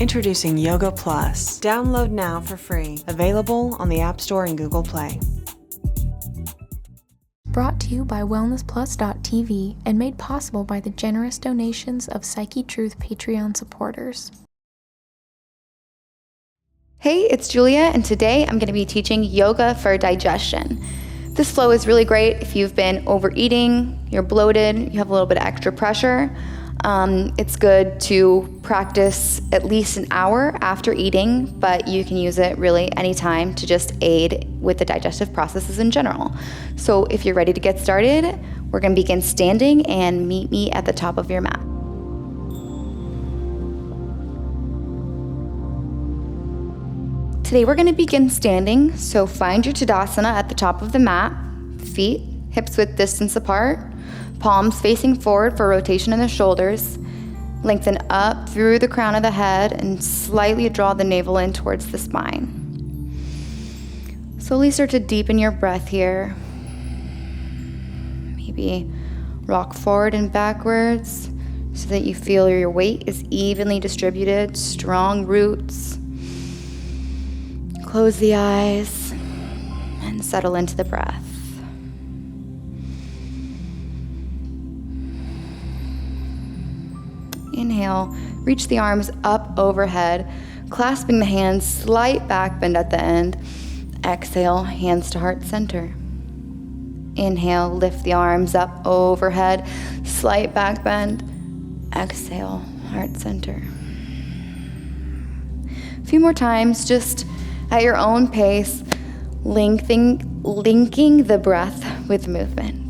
Introducing Yoga Plus. Download now for free. Available on the App Store and Google Play. Brought to you by wellnessplus.tv and made possible by the generous donations of Psychetruth Patreon supporters. Hey, it's Julia, and today I'm going to be teaching yoga for digestion. This flow is really great if you've been overeating, you're bloated, you have a little bit of extra pressure. It's good to practice at least an hour after eating, but you can use it really anytime to just aid with the digestive processes in general. So if you're ready to get started, we're going to begin standing, and meet me at the top of your mat. Today we're going to begin standing, so find your Tadasana at the top of the mat, feet hips width distance apart, palms facing forward for rotation in the shoulders. Lengthen up through the crown of the head and slightly draw the navel in towards the spine. Slowly start to deepen your breath here. Maybe rock forward and backwards so that you feel your weight is evenly distributed, strong roots. Close the eyes and settle into the breath. Inhale, reach the arms up overhead, clasping the hands, slight back bend at the end. Exhale, hands to heart center. Inhale, lift the arms up overhead, slight back bend. Exhale, heart center. A few more times, just at your own pace, linking the breath with movement.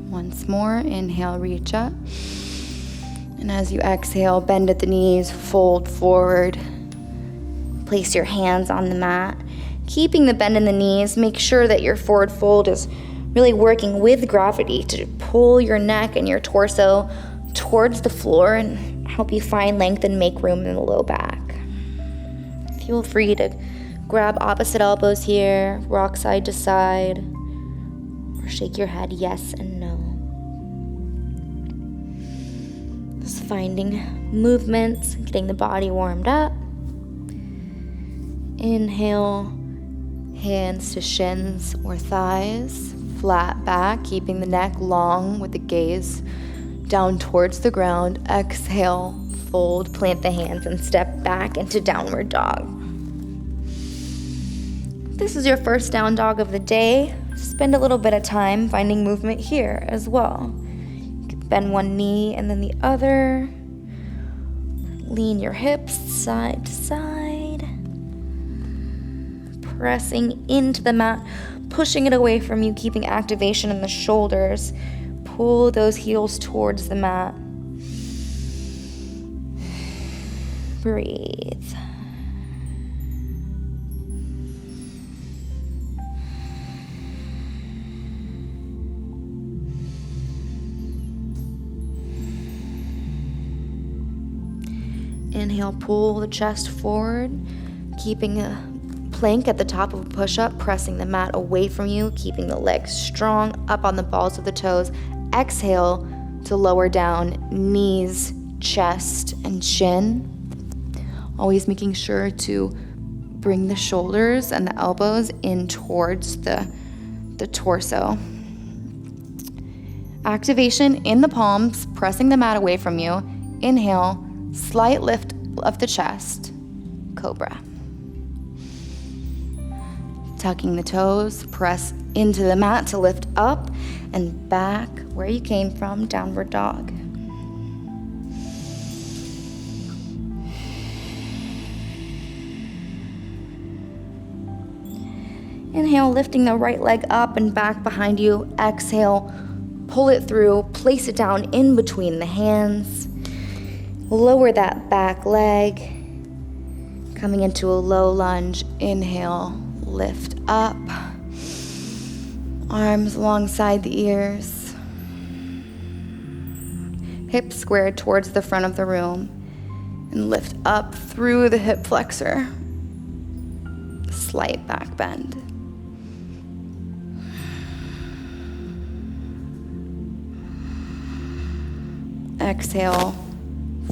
Once more, inhale, reach up. And as you exhale, bend at the knees, fold forward. Place your hands on the mat. Keeping the bend in the knees, make sure that your forward fold is really working with gravity to pull your neck and your torso towards the floor and help you find length and make room in the low back. Feel free to grab opposite elbows here, rock side to side, or shake your head yes and no. Just finding movements, getting the body warmed up. Inhale, hands to shins or thighs. Flat back, keeping the neck long with the gaze down towards the ground. Exhale, fold, plant the hands, and step back into downward dog. If this is your first down dog of the day, spend a little bit of time finding movement here as well. You can bend one knee and then the other. Lean your hips side to side. Pressing into the mat, pushing it away from you, keeping activation in the shoulders. Pull those heels towards the mat. Breathe. Inhale, pull the chest forward, keeping a plank at the top of a push-up, pressing the mat away from you, keeping the legs strong up on the balls of the toes. Exhale to lower down, knees, chest, and chin. Always making sure to bring the shoulders and the elbows in towards the torso. Activation in the palms, pressing the mat away from you. Inhale, slight lift of the chest, cobra. Tucking the toes, press into the mat to lift up and back where you came from, downward dog. Inhale, lifting the right leg up and back behind you. Exhale, pull it through, place it down in between the hands. Lower that back leg, coming into a low lunge. Inhale, lift up, arms alongside the ears, hips squared towards the front of the room, and lift up through the hip flexor. Slight back bend. Exhale,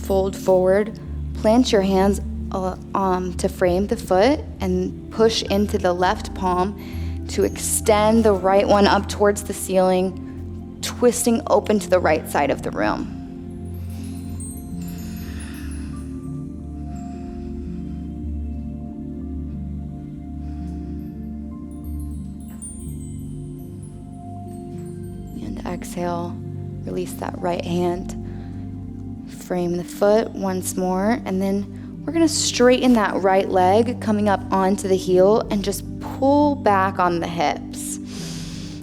fold forward, plant your hands to frame the foot and push into the left palm to extend the right one up towards the ceiling, twisting open to the right side of the room. And exhale, release that right hand. Frame the foot once more, and then we're gonna straighten that right leg coming up onto the heel and just pull back on the hips.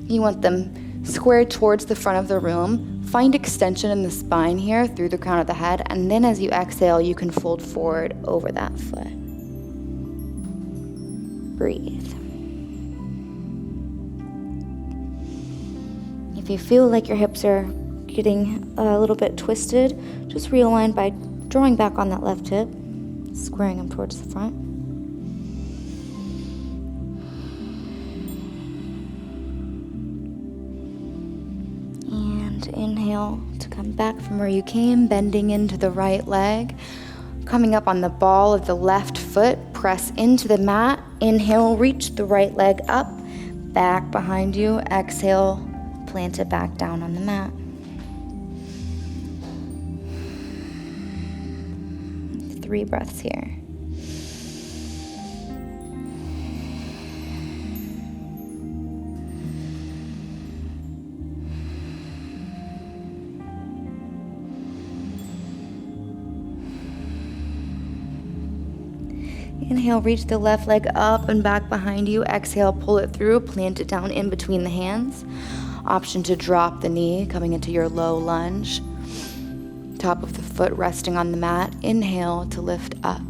You want them squared towards the front of the room. Find extension in the spine here through the crown of the head, and then as you exhale, you can fold forward over that foot. Breathe. If you feel like your hips are getting a little bit twisted, just realign by drawing back on that left hip, squaring them towards the front. And inhale to come back from where you came, bending into the right leg, coming up on the ball of the left foot, press into the mat. Inhale, reach the right leg up, back behind you. Exhale, plant it back down on the mat. 3 breaths here. Inhale, reach the left leg up and back behind you. Exhale, pull it through, plant it down in between the hands. Option to drop the knee, coming into your low lunge. Top of the foot resting on the mat. Inhale to lift up.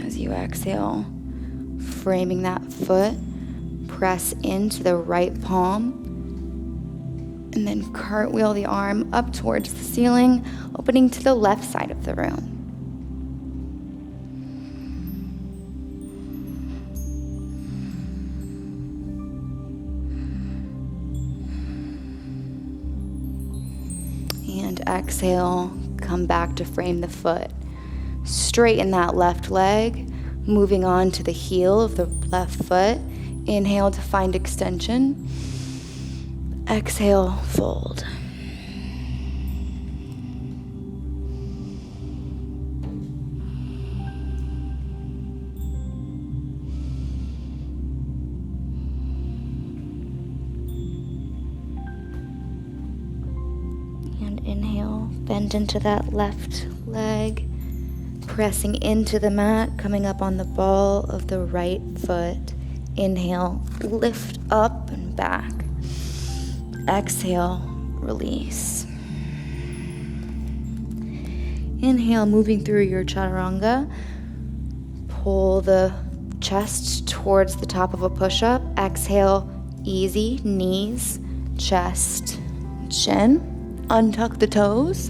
As you exhale, framing that foot, press into the right palm, and then cartwheel the arm up towards the ceiling, opening to the left side of the room. And exhale, come back to frame the foot. Straighten that left leg, moving on to the heel of the left foot. Inhale to find extension. Exhale, fold. And inhale, bend into that left leg, pressing into the mat, coming up on the ball of the right foot. Inhale, lift up and back. Exhale, release. Inhale, moving through your chaturanga. Pull the chest towards the top of a push-up. Exhale, easy, knees, chest, chin. Untuck the toes.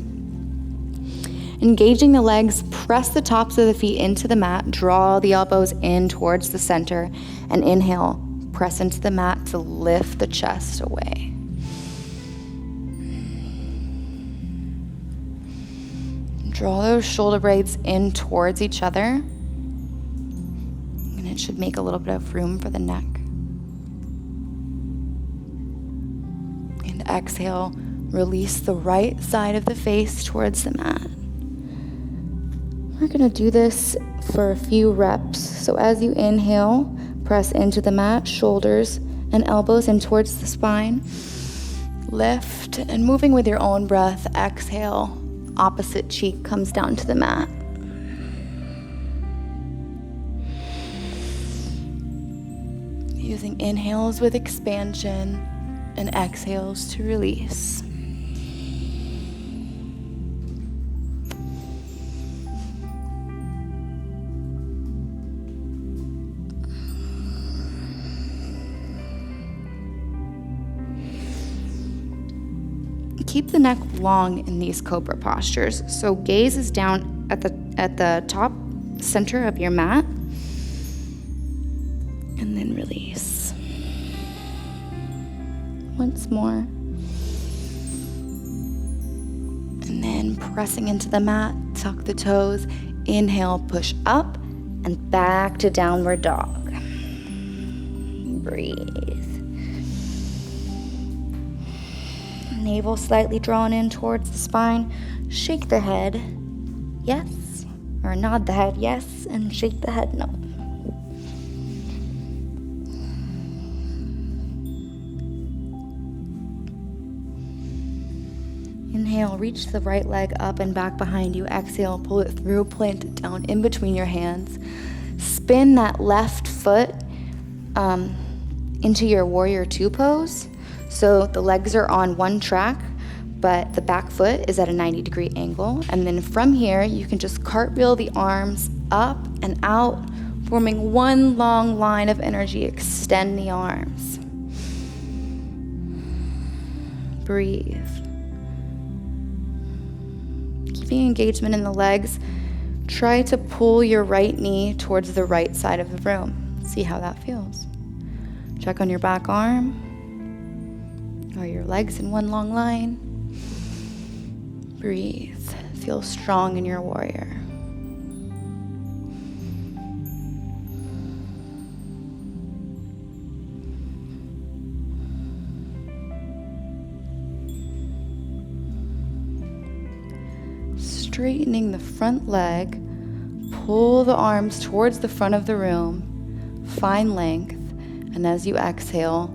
Engaging the legs, press the tops of the feet into the mat. Draw the elbows in towards the center. And inhale, press into the mat to lift the chest away. Draw those shoulder blades in towards each other. And it should make a little bit of room for the neck. And exhale, release the right side of the face towards the mat. We're gonna do this for a few reps. So as you inhale, press into the mat, shoulders and elbows in towards the spine. Lift, and moving with your own breath, exhale. Opposite cheek comes down to the mat. Using inhales with expansion and exhales to release. Keep the neck long in these cobra postures. So gaze is down at the top center of your mat. And then release. Once more. And then pressing into the mat, tuck the toes. Inhale, push up and back to downward dog. Breathe. Navel slightly drawn in towards the spine. Shake the head, yes. Or nod the head, yes. And shake the head, no. Inhale, reach the right leg up and back behind you. Exhale, pull it through, plant it down in between your hands. Spin that left foot into your warrior two pose. So the legs are on one track, but the back foot is at a 90-degree angle. And then from here, you can just cartwheel the arms up and out, forming one long line of energy. Extend the arms. Breathe. Keeping engagement in the legs, try to pull your right knee towards the right side of the room. See how that feels. Check on your back arm. Are your legs in one long line? Breathe. Feel strong in your warrior. Straightening the front leg, pull the arms towards the front of the room, find length, and as you exhale,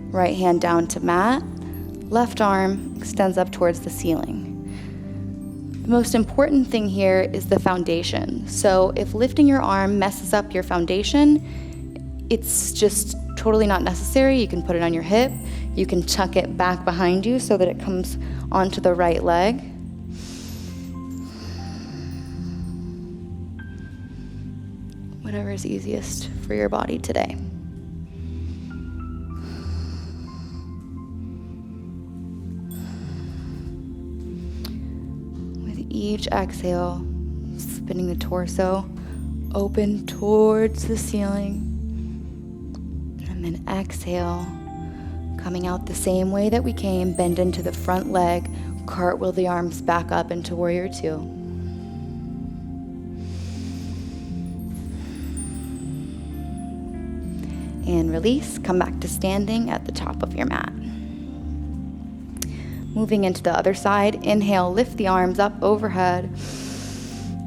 right hand down to mat, left arm extends up towards the ceiling. The most important thing here is the foundation. So if lifting your arm messes up your foundation, it's just totally not necessary. You can put it on your hip. You can tuck it back behind you so that it comes onto the right leg. Whatever is easiest for your body today. With each exhale, spinning the torso open towards the ceiling. And then exhale, coming out the same way that we came, bend into the front leg, cartwheel the arms back up into warrior two. And release, come back to standing at the top of your mat. Moving into the other side, inhale, lift the arms up overhead.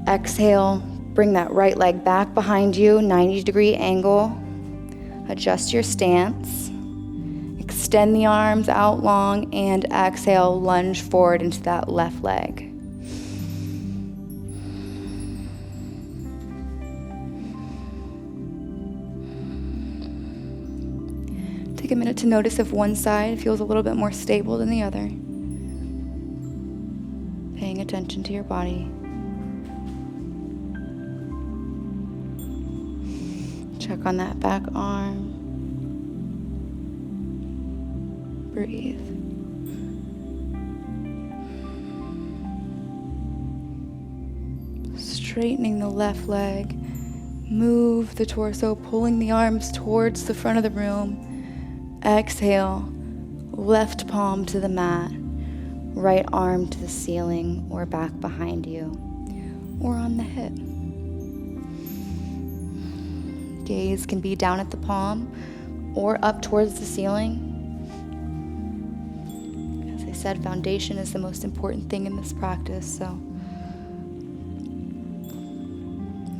Exhale, bring that right leg back behind you, 90-degree angle. Adjust your stance. Extend the arms out long and exhale, lunge forward into that left leg. Take a minute to notice if one side feels a little bit more stable than the other. Paying attention to your body. Check on that back arm. Breathe. Straightening the left leg. Move the torso, pulling the arms towards the front of the room. Exhale, left palm to the mat, right arm to the ceiling or back behind you, or on the hip. Gaze can be down at the palm or up towards the ceiling. As I said, foundation is the most important thing in this practice, so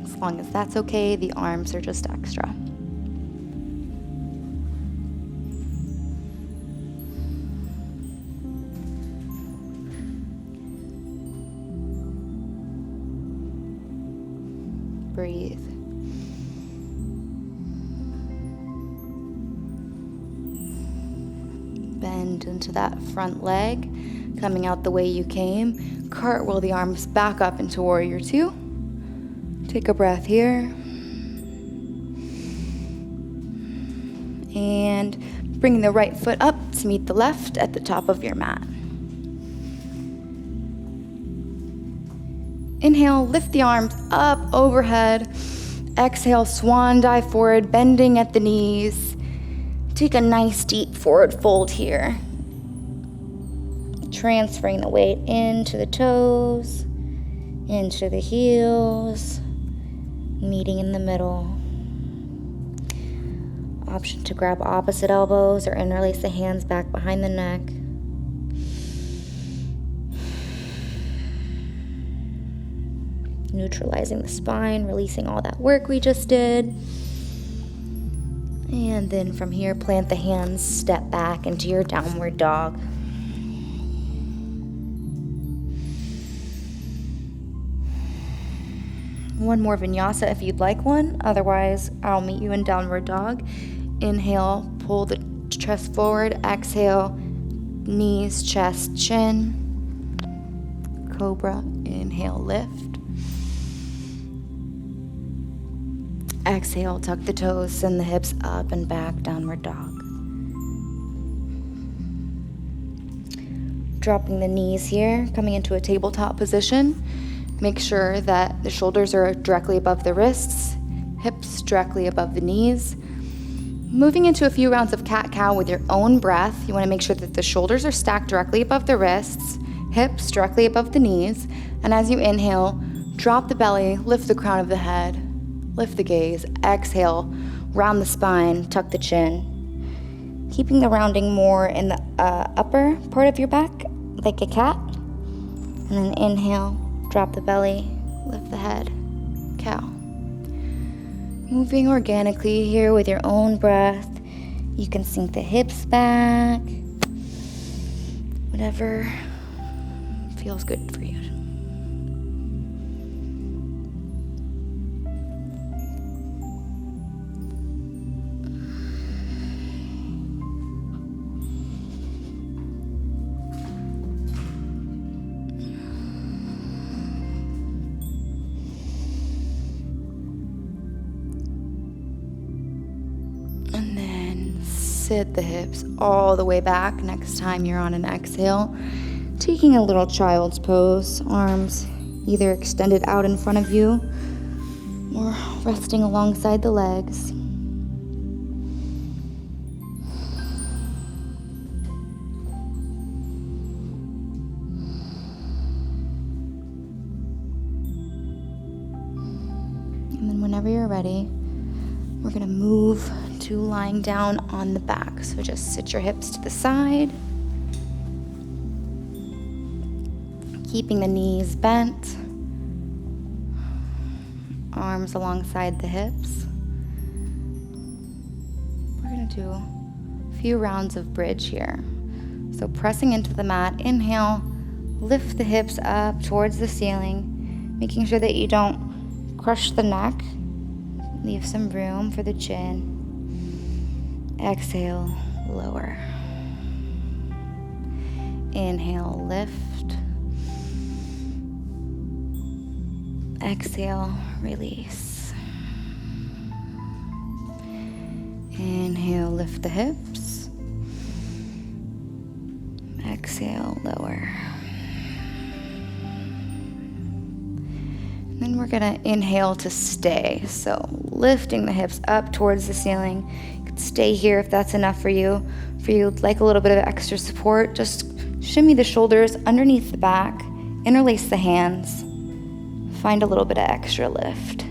as long as that's okay, the arms are just extra. Breathe. Bend into that front leg, coming out the way you came. Cartwheel the arms back up into warrior two. Take a breath here. And bring the right foot up to meet the left at the top of your mat. Inhale, lift the arms up overhead. Exhale, swan dive forward, bending at the knees. Take a nice deep forward fold here. Transferring the weight into the toes, into the heels, meeting in the middle. Option to grab opposite elbows or interlace the hands back behind the neck. Neutralizing the spine, releasing all that work we just did. And then from here, plant the hands, step back into your downward dog. One more vinyasa if you'd like one. Otherwise, I'll meet you in downward dog. Inhale, pull the chest forward. Exhale, knees, chest, chin. Cobra, inhale, lift. Exhale, tuck the toes, send the hips up and back, downward dog. Dropping the knees here, coming into a tabletop position. Make sure that the shoulders are directly above the wrists, hips directly above the knees. Moving into a few rounds of cat-cow with your own breath, you want to make sure that the shoulders are stacked directly above the wrists, hips directly above the knees, and as you inhale, drop the belly, lift the crown of the head. Lift the gaze, exhale, round the spine, tuck the chin. Keeping the rounding more in the upper part of your back, like a cat. And then inhale, drop the belly, lift the head, cow. Moving organically here with your own breath. You can sink the hips back. Whatever feels good for you. Sit the hips all the way back next time you're on an exhale. Taking a little child's pose, arms either extended out in front of you or resting alongside the legs. And then whenever you're ready, we're gonna move to lying down on the back. So just sit your hips to the side. Keeping the knees bent. Arms alongside the hips. We're gonna do a few rounds of bridge here. So pressing into the mat, inhale, lift the hips up towards the ceiling, making sure that you don't crush the neck. Leave some room for the chin. Exhale, lower. Inhale, lift. Exhale, release. Inhale, lift the hips. Exhale, lower. Then we're gonna inhale to stay. So lifting the hips up towards the ceiling. You can stay here if that's enough for you. If you'd like a little bit of extra support, just shimmy the shoulders underneath the back, interlace the hands, find a little bit of extra lift.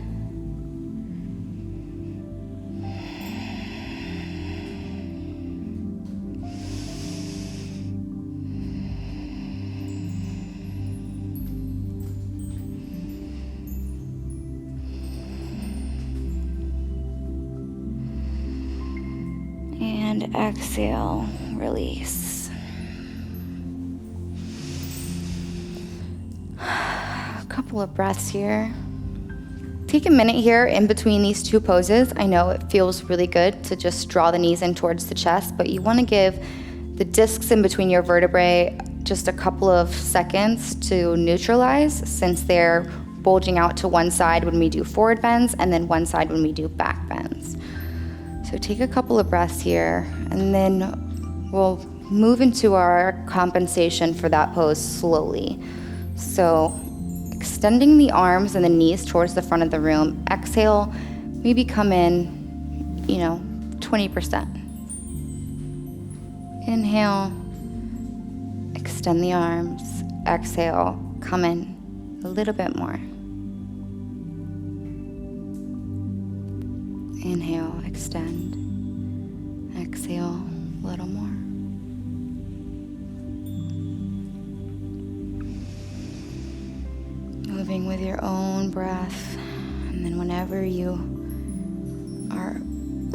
And exhale, release. A couple of breaths here. Take a minute here in between these two poses. I know it feels really good to just draw the knees in towards the chest, but you want to give the discs in between your vertebrae just a couple of seconds to neutralize, since they're bulging out to one side when we do forward bends and then one side when we do back bends. So take a couple of breaths here, and then we'll move into our compensation for that pose slowly. So extend extending the arms and the knees towards the front of the room. Exhale, maybe come in, 20%. Inhale, extend the arms. Exhale, come in a little bit more. Inhale, extend. Exhale, a little more. Moving with your own breath. And then whenever you are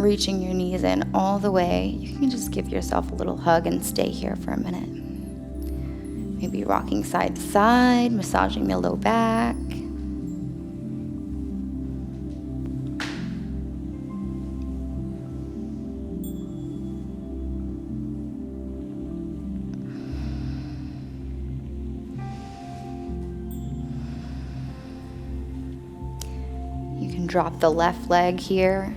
reaching your knees in all the way, you can just give yourself a little hug and stay here for a minute. Maybe rocking side to side, massaging the low back. You can drop the left leg here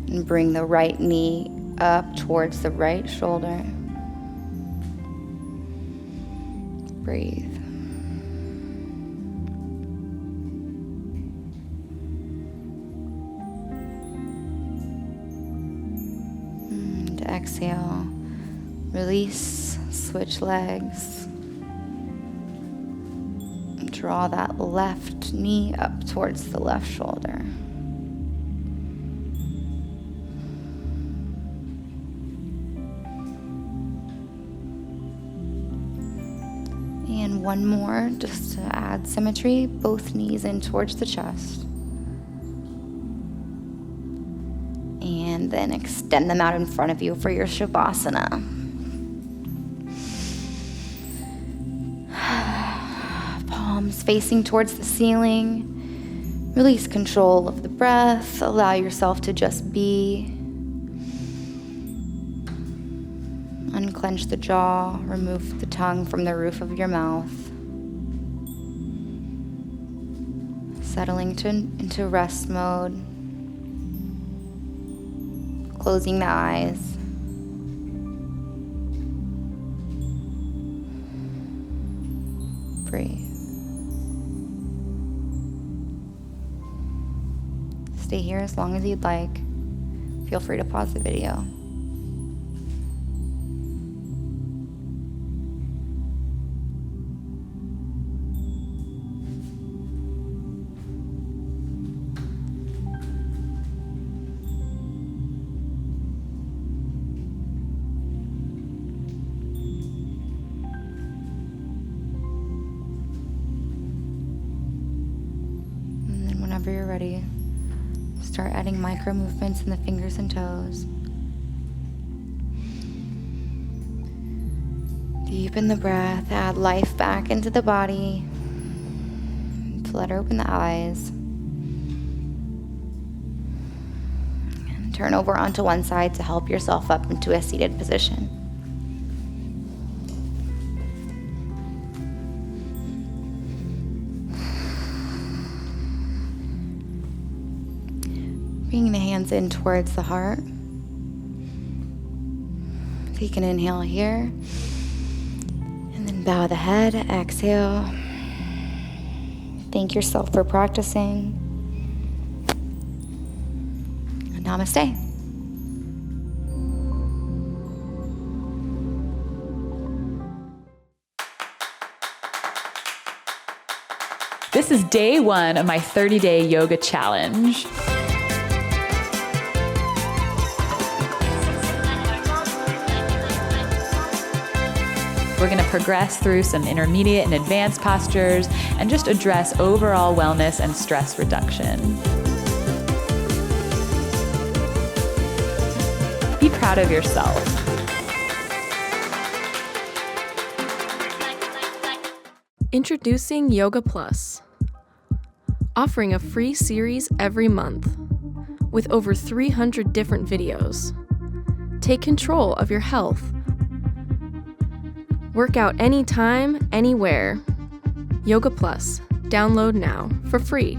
and bring the right knee up towards the right shoulder. Breathe. And exhale. Release, switch legs. Draw that left knee up towards the left shoulder. And one more, just to add symmetry, both knees in towards the chest. And then extend them out in front of you for your Shavasana. Palms facing towards the ceiling. Release control of the breath. Allow yourself to just be. Unclench the jaw, remove the tongue from the roof of your mouth. Settling into rest mode. Closing the eyes. Breathe. Stay here as long as you'd like. Feel free to pause the video. Whenever you're ready, start adding micro movements in the fingers and toes. Deepen the breath, add life back into the body. Flutter open the eyes. And turn over onto one side to help yourself up into a seated position. Bringing the hands in towards the heart. Take an inhale here. And then bow the head, exhale. Thank yourself for practicing. Namaste. This is day 1 of my 30-day yoga challenge. We're going to progress through some intermediate and advanced postures and just address overall wellness and stress reduction. Be proud of yourself. Introducing Yoga Plus, offering a free series every month with over 300 different videos. Take control of your health. Work out anytime, anywhere. Yoga Plus. Download now for free.